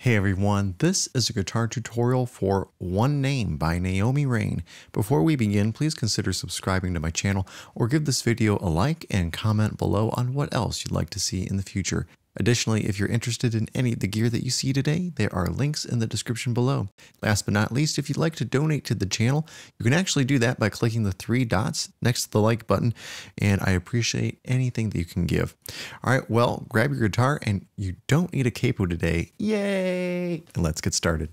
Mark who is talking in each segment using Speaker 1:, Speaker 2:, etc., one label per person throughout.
Speaker 1: Hey everyone, this is a guitar tutorial for One Name by Naomi Raine. Before we begin, please consider subscribing to my channel or give this video a like and comment below on what else you'd like to see in the future. Additionally, if you're interested in any of the gear that you see today, there are links in the description below. Last but not least, if you'd like to donate to the channel, you can actually do that by clicking the 3 dots next to the like button, and I appreciate anything that you can give. All right, well, grab your guitar, and you don't need a capo today. Yay! And let's get started.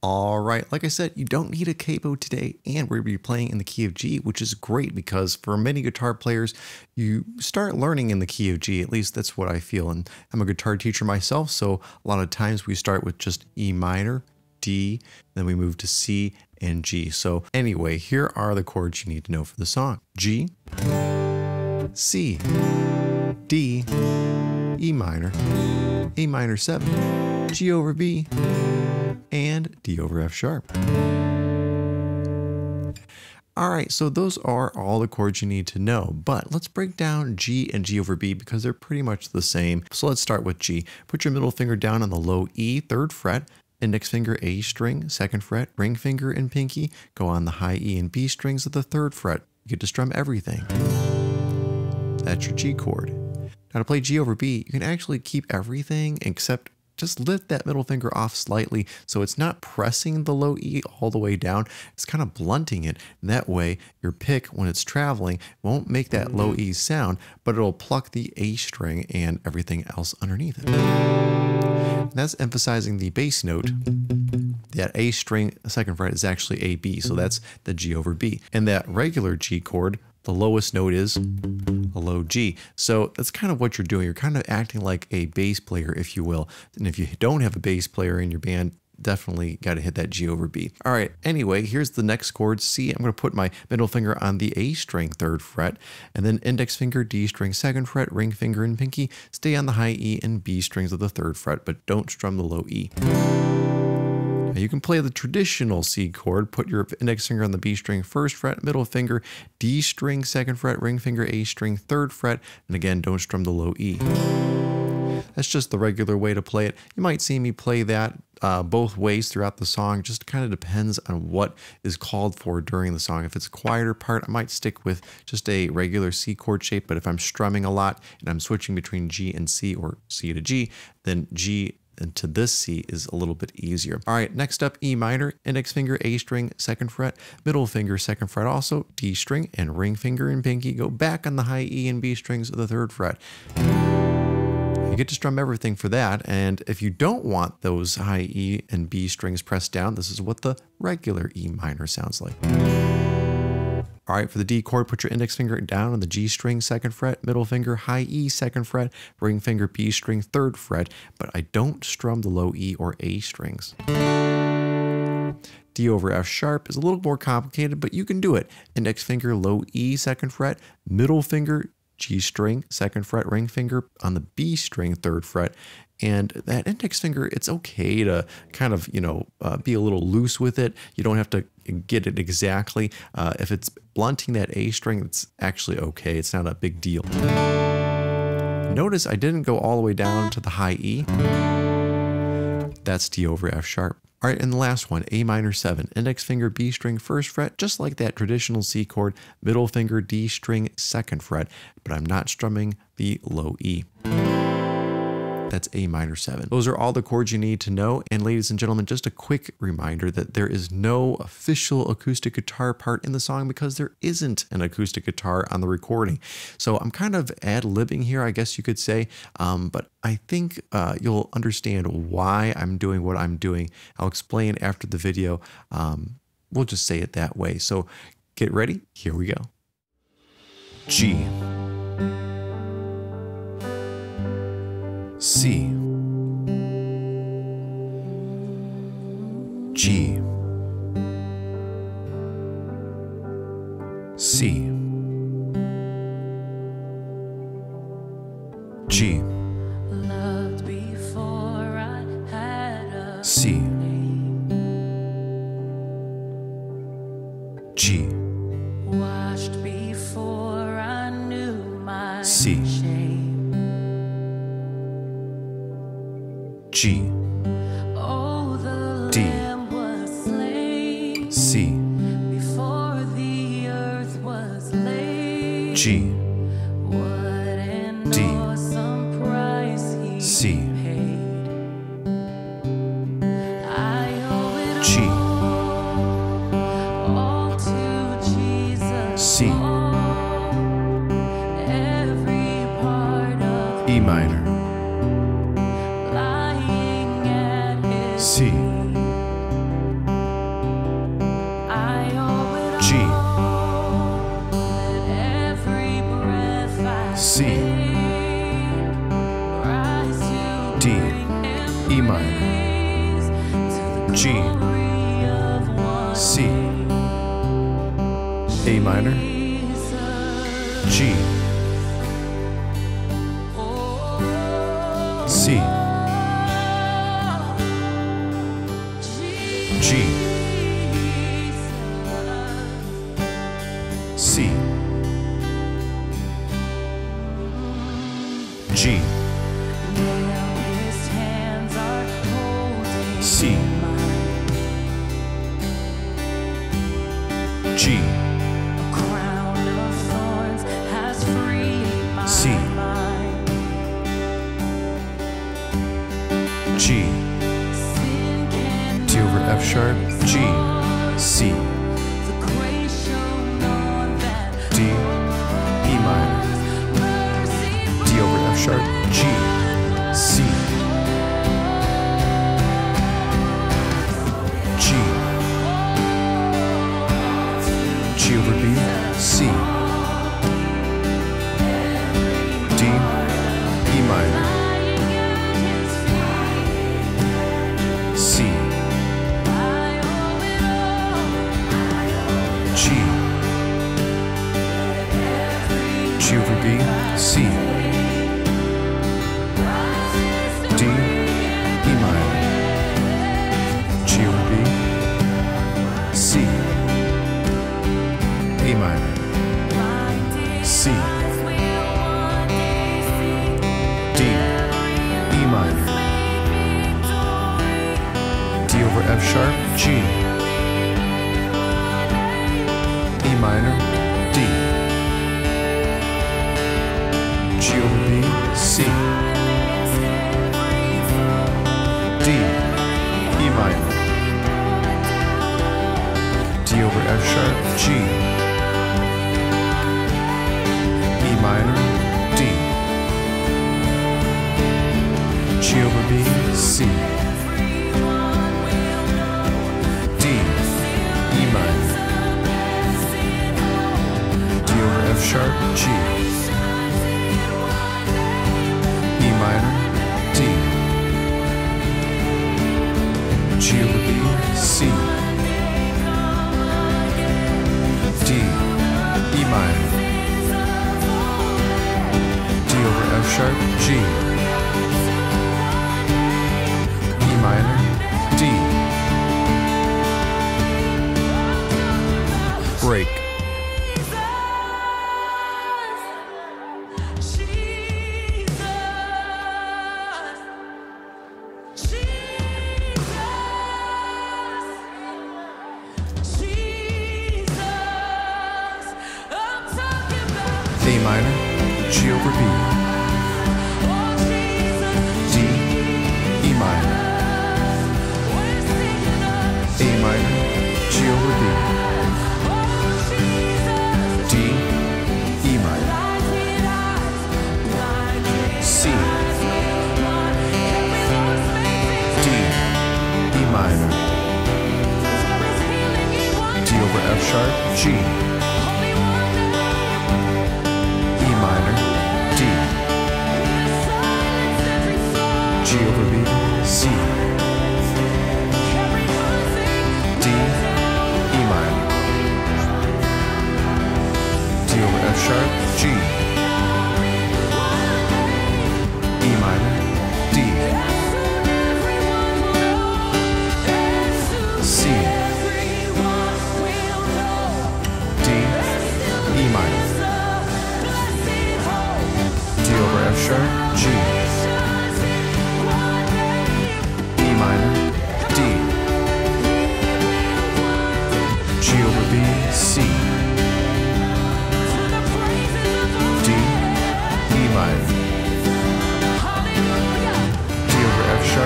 Speaker 1: All right, like I said, you don't need a capo today, and we're going to be playing in the key of G, which is great because for many guitar players, you start learning in the key of G. At least that's what I feel, and I'm a guitar teacher myself, so a lot of times we start with just E minor, D, then we move to C and G. So anyway, here are the chords you need to know for the song. G, C, D, E minor, A minor 7, G over B, and D over F sharp. All right, so those are all the chords you need to know, but let's break down G and G over B because they're pretty much the same. So let's start with G. Put your middle finger down on the low E, 3rd fret, index finger A string, 2nd fret, ring finger and pinky, go on the high E and B strings of the 3rd fret. You get to strum everything. That's your G chord. Now to play G over B, you can actually keep everything except just lift that middle finger off slightly so it's not pressing the low E all the way down. It's kind of blunting it. And that way your pick, when it's traveling, won't make that low E sound, but it'll pluck the A string and everything else underneath it. And that's emphasizing the bass note. That A string, 2nd fret, is actually A, B, so that's the G over B. And that regular G chord, the lowest note is a low G. So that's kind of what you're doing. You're kind of acting like a bass player, if you will. And if you don't have a bass player in your band, definitely got to hit that G over B. All right, anyway, here's the next chord, C. I'm going to put my middle finger on the A string, 3rd fret, and then index finger, D string, 2nd fret, ring finger and pinky. Stay on the high E and B strings of the 3rd fret, but don't strum the low E. Now you can play the traditional C chord, put your index finger on the B string, 1st fret, middle finger, D string, 2nd fret, ring finger, A string, 3rd fret, and again, don't strum the low E. That's just the regular way to play it. You might see me play that both ways throughout the song. Just kind of depends on what is called for during the song. If it's a quieter part, I might stick with just a regular C chord shape, but if I'm strumming a lot and I'm switching between G and C or C to G, then G into this C is a little bit easier. All right, next up, E minor, index finger, A string, 2nd fret, middle finger, 2nd fret also, D string, and ring finger and pinky go back on the high E and B strings of the 3rd fret. You get to strum everything for that, and if you don't want those high E and B strings pressed down, this is what the regular E minor sounds like. All right, for the D chord, put your index finger down on the G string, 2nd fret, middle finger, high E, 2nd fret, ring finger, B string, 3rd fret, but I don't strum the low E or A strings. D over F sharp is a little more complicated, but you can do it. Index finger, low E, 2nd fret, middle finger, G string, 2nd fret, ring finger on the B string, 3rd fret. And that index finger, it's okay to kind of, be a little loose with it. You don't have to get it exactly. If it's blunting that A string, it's actually okay. It's not a big deal. Notice I didn't go all the way down to the high E. That's D over F sharp. All right, and the last one, A minor 7, index finger, B string, 1st fret, just like that traditional C chord, middle finger, D string, 2nd fret, but I'm not strumming the low E. That's A minor 7. Those are all the chords you need to know. And ladies and gentlemen, just a quick reminder that there is no official acoustic guitar part in the song because there isn't an acoustic guitar on the recording. So I'm kind of ad-libbing here, I guess you could say, but I think you'll understand why I'm doing what I'm doing. I'll explain after the video. We'll just say it that way. So get ready. Here we go. G. C, G, C, G,
Speaker 2: loved before I had a
Speaker 1: C,
Speaker 2: name.
Speaker 1: G,
Speaker 2: Washed before I knew my
Speaker 1: C,
Speaker 2: shame.
Speaker 1: G,
Speaker 2: Oh,
Speaker 1: D,
Speaker 2: Lamb was slain
Speaker 1: C,
Speaker 2: before the earth was laid.
Speaker 1: G,
Speaker 2: What an
Speaker 1: D,
Speaker 2: awesome price he
Speaker 1: C,
Speaker 2: paid. I owe it
Speaker 1: G,
Speaker 2: all to Jesus.
Speaker 1: C,
Speaker 2: Every part of
Speaker 1: E minor,
Speaker 2: lying at his
Speaker 1: C,
Speaker 2: I owe it
Speaker 1: G,
Speaker 2: all. Let every breath I
Speaker 1: C,
Speaker 2: rise to
Speaker 1: D,
Speaker 2: bring him
Speaker 1: E minor,
Speaker 2: praise to the
Speaker 1: G,
Speaker 2: glory of one
Speaker 1: C, A minor,
Speaker 2: Jesus.
Speaker 1: G, C, G, C, G,
Speaker 2: Now his hands are holding
Speaker 1: C, G,
Speaker 2: a crown of thorns has freed my
Speaker 1: C,
Speaker 2: mind.
Speaker 1: G,
Speaker 2: Sin can
Speaker 1: D over F sharp, G, C,
Speaker 2: the grace shown on that
Speaker 1: D, E minor,
Speaker 2: mercy
Speaker 1: D over F sharp, G, C, G, G over B, C, D, E minor, C, G, G over B, C, D, E minor, G over B, C, A minor, C, D, E minor, D over F sharp, G, E minor, D, G over B, C, D, E minor, D over F sharp, G, E minor, D, G over B, C, D, E minor, D over F sharp, G, E minor, D, G over B, C, D, E minor, D over F sharp, G, E minor, D, break, A minor, G over B, D, E minor, A minor, G over B, D, E minor, C, D, E minor, D over F sharp, G, E minor, D, G over B, C, D, E minor, D over F sharp, G, E minor, D, C, D,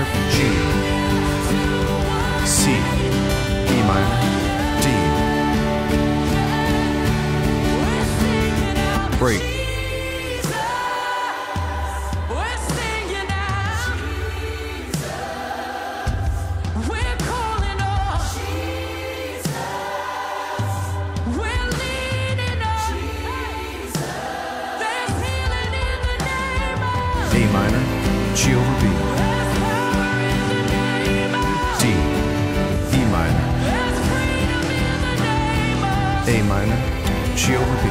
Speaker 1: sharp, G, C, E minor, D. Break. A minor, G over B, D, E minor, A minor, G over B,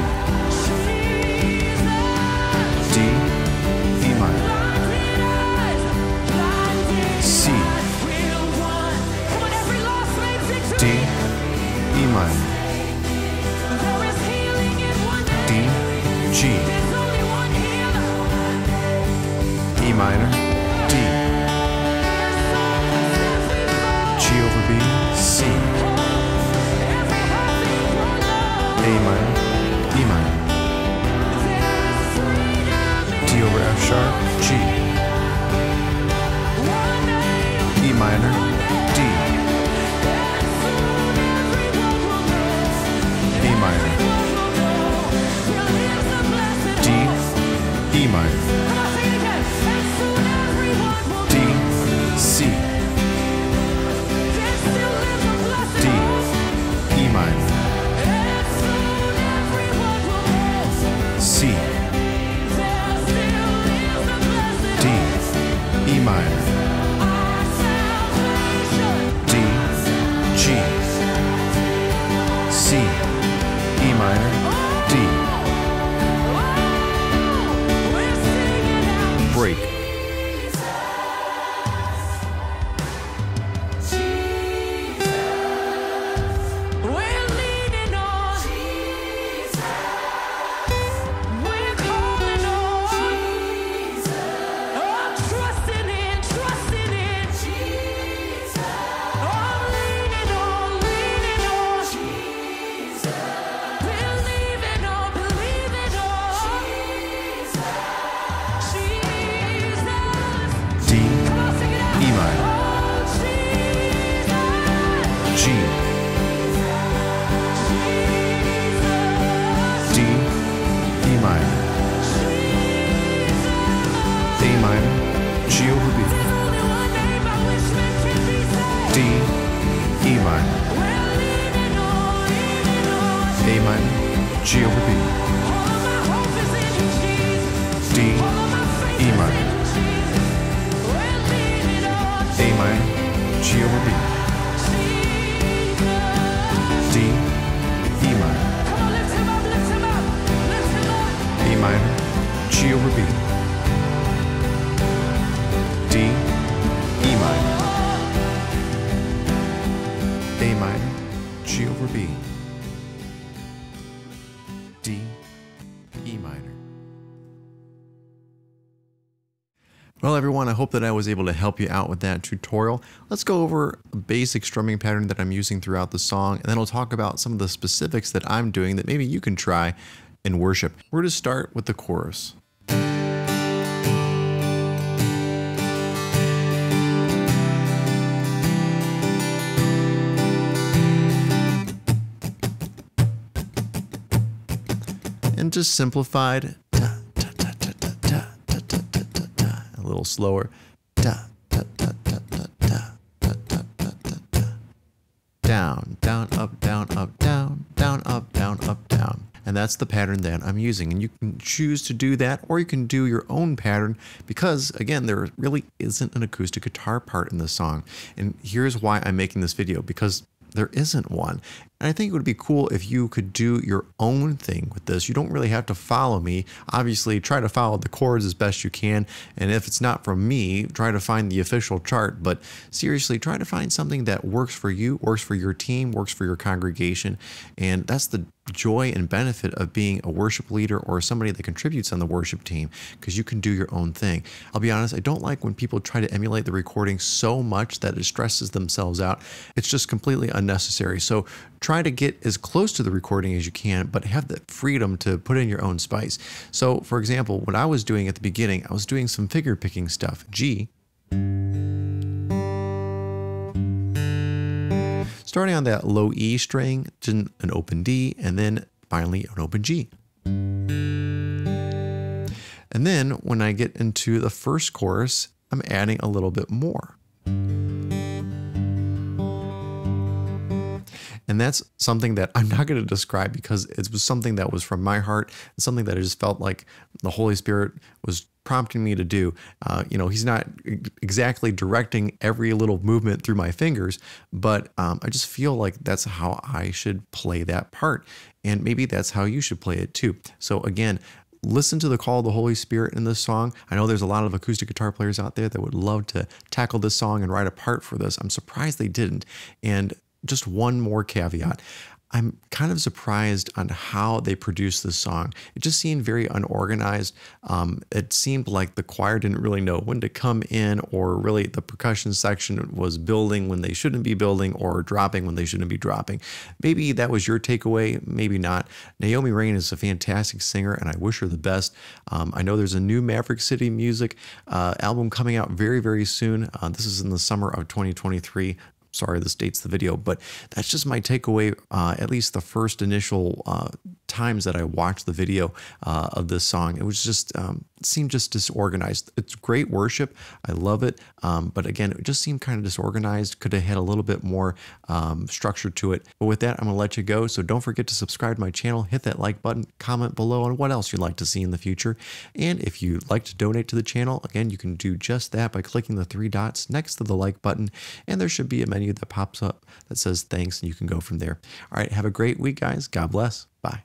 Speaker 1: D, E minor, C, D, E minor, D, G, E minor, D, G over B, C, A minor, E minor, D over F sharp, G, E minor, D, A minor, D, E minor, D, C, D, E minor, C, D, E minor, D, G, C, E minor, D. Break. D, E minor, G, D, E minor, A minor, G over B, D, E minor, A minor, G over B, D, E minor, A minor, G over B, D, E minor, A minor, G over B, D, E minor, A minor, G over B, D, E minor. Well, everyone, I hope that I was able to help you out with that tutorial. Let's go over a basic strumming pattern that I'm using throughout the song, and then I'll talk about some of the specifics that I'm doing that maybe you can try in worship. We're going to start with the chorus. And just simplified, a little slower, down, down, up, down, up, down, down, up, down, up, down. And that's the pattern that I'm using. And you can choose to do that, or you can do your own pattern because, again, there really isn't an acoustic guitar part in the song. And here's why I'm making this video, because there isn't one. And I think it would be cool if you could do your own thing with this. You don't really have to follow me. Obviously, try to follow the chords as best you can. And if it's not from me, try to find the official chart. But seriously, try to find something that works for you, works for your team, works for your congregation. And that's the joy and benefit of being a worship leader or somebody that contributes on the worship team, because you can do your own thing. I'll be honest, I don't like when people try to emulate the recording so much that it stresses themselves out. It's just completely unnecessary. So try to get as close to the recording as you can, but have the freedom to put in your own spice. So for example, what I was doing at the beginning, I was doing some figure picking stuff. G, starting on that low E string, then an open D, and then finally an open G. And then when I get into the first chorus, I'm adding a little bit more. And that's something that I'm not going to describe because it was something that was from my heart, and something that I just felt like the Holy Spirit was prompting me to do. He's not exactly directing every little movement through my fingers, but I just feel like that's how I should play that part. And maybe that's how you should play it too. So again, listen to the call of the Holy Spirit in this song. I know there's a lot of acoustic guitar players out there that would love to tackle this song and write a part for this. I'm surprised they didn't. And just one more caveat. I'm kind of surprised on how they produced this song. It just seemed very unorganized. It seemed like the choir didn't really know when to come in, or really the percussion section was building when they shouldn't be building, or dropping when they shouldn't be dropping. Maybe that was your takeaway, maybe not. Naomi Raine is a fantastic singer, and I wish her the best. I know there's a new Maverick City Music album coming out very, very soon. This is in the summer of 2023. Sorry, this dates the video, but that's just my takeaway, at least the first initial times that I watched the video of this song. It was just, seemed just disorganized. It's great worship. I love it. But again, it just seemed kind of disorganized. Could have had a little bit more structure to it. But with that, I'm going to let you go. So don't forget to subscribe to my channel, hit that like button, comment below on what else you'd like to see in the future. And if you'd like to donate to the channel, again, you can do just that by clicking the 3 dots next to the like button. And there should be a menu that pops up that says thanks, and you can go from there. All right, have a great week, guys. God bless. Bye.